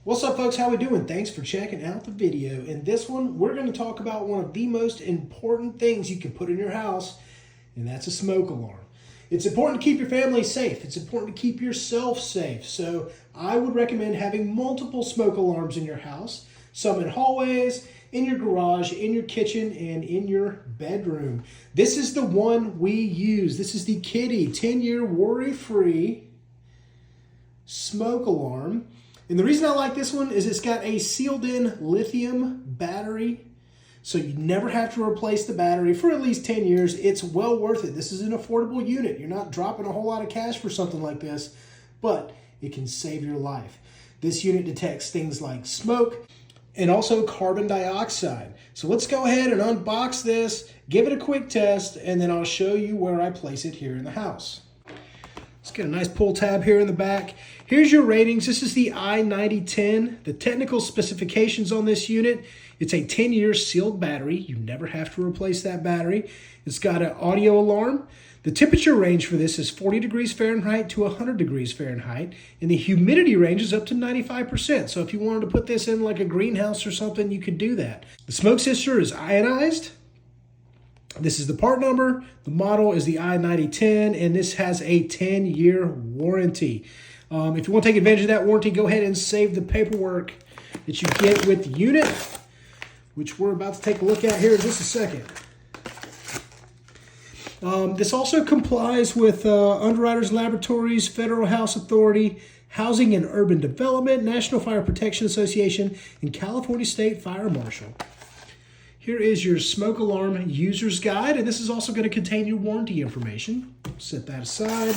What's up, folks? How we doing? Thanks for checking out the video. In this one, we're going to talk about one of the most important things you can put in your house, and that's a smoke alarm. It's important to keep your family safe. It's important to keep yourself safe. So I would recommend having multiple smoke alarms in your house, some in hallways, in your garage, in your kitchen, and in your bedroom. This is the one we use. This is the Kidde 10-year worry-free smoke alarm. And the reason I like this one is it's got a sealed-in lithium battery, so you never have to replace the battery for at least 10 years. It's well worth it. This is an affordable unit. You're not dropping a whole lot of cash for something like this, but it can save your life. This unit detects things like smoke and also carbon dioxide. So let's go ahead and unbox this, give it a quick test, and then I'll show you where I place it here in the house. Let's get a nice pull tab here in the back. Here's your ratings. This is the i9010. The technical specifications on this unit, it's a 10-year sealed battery. You never have to replace that battery. It's got an audio alarm. The temperature range for this is 40 degrees Fahrenheit to 100 degrees Fahrenheit, and the humidity range is up to 95%. So if you wanted to put this in like a greenhouse or something, you could do that. The smoke sensor is ionized. This is the part number. The model is the i9010, and this has a 10-year warranty. If you want to take advantage of that warranty, go ahead and save the paperwork that you get with the unit, which we're about to take a look at here in just a second. This also complies with Underwriters Laboratories, Federal House Authority, Housing and Urban Development, National Fire Protection Association, and California State Fire Marshal. Here is your smoke alarm user's guide, and this is also going to contain your warranty information. Set that aside,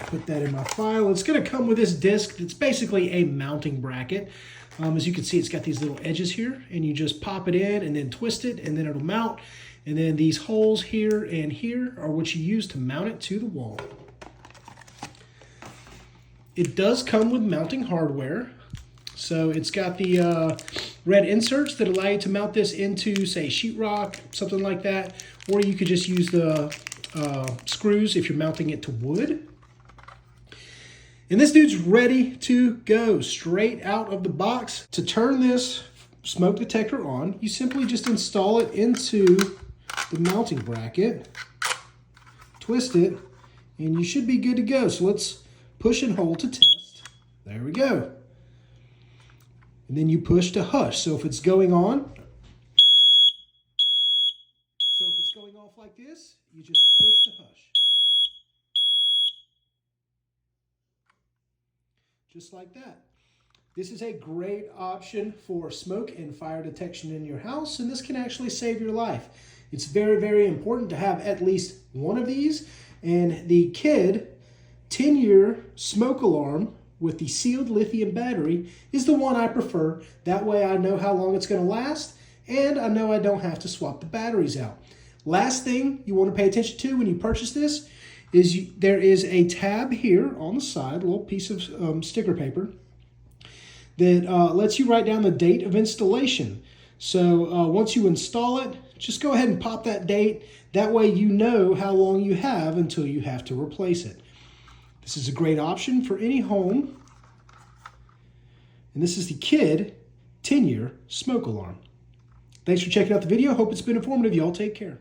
put that in my file. It's going to come with this disc. It's basically a mounting bracket. As you can see, it's got these little edges here, and you just pop it in and then twist it, and then it'll mount. And then these holes here and here are what you use to mount it to the wall. It does come with mounting hardware. So it's got the red inserts that allow you to mount this into, say, sheetrock, something like that. Or you could just use the screws if you're mounting it to wood. And this dude's ready to go straight out of the box. To turn this smoke detector on, you simply just install it into the mounting bracket, twist it, and you should be good to go. So let's push and hold to test. There we go. And then you push to hush. So if it's going on, off like this, you just push to hush. Just like that. This is a great option for smoke and fire detection in your house, and this can actually save your life. It's very, very important to have at least one of these, and the Kidde 10-year smoke alarm with the sealed lithium battery is the one I prefer. That way I know how long it's going to last, and I know I don't have to swap the batteries out. Last thing you want to pay attention to when you purchase this is there is a tab here on the side, a little piece of sticker paper that lets you write down the date of installation. So once you install it, just go ahead and pop that date. That way you know how long you have until you have to replace it. This is a great option for any home. And this is the Kidde 10-year smoke alarm. Thanks for checking out the video. Hope it's been informative. Y'all take care.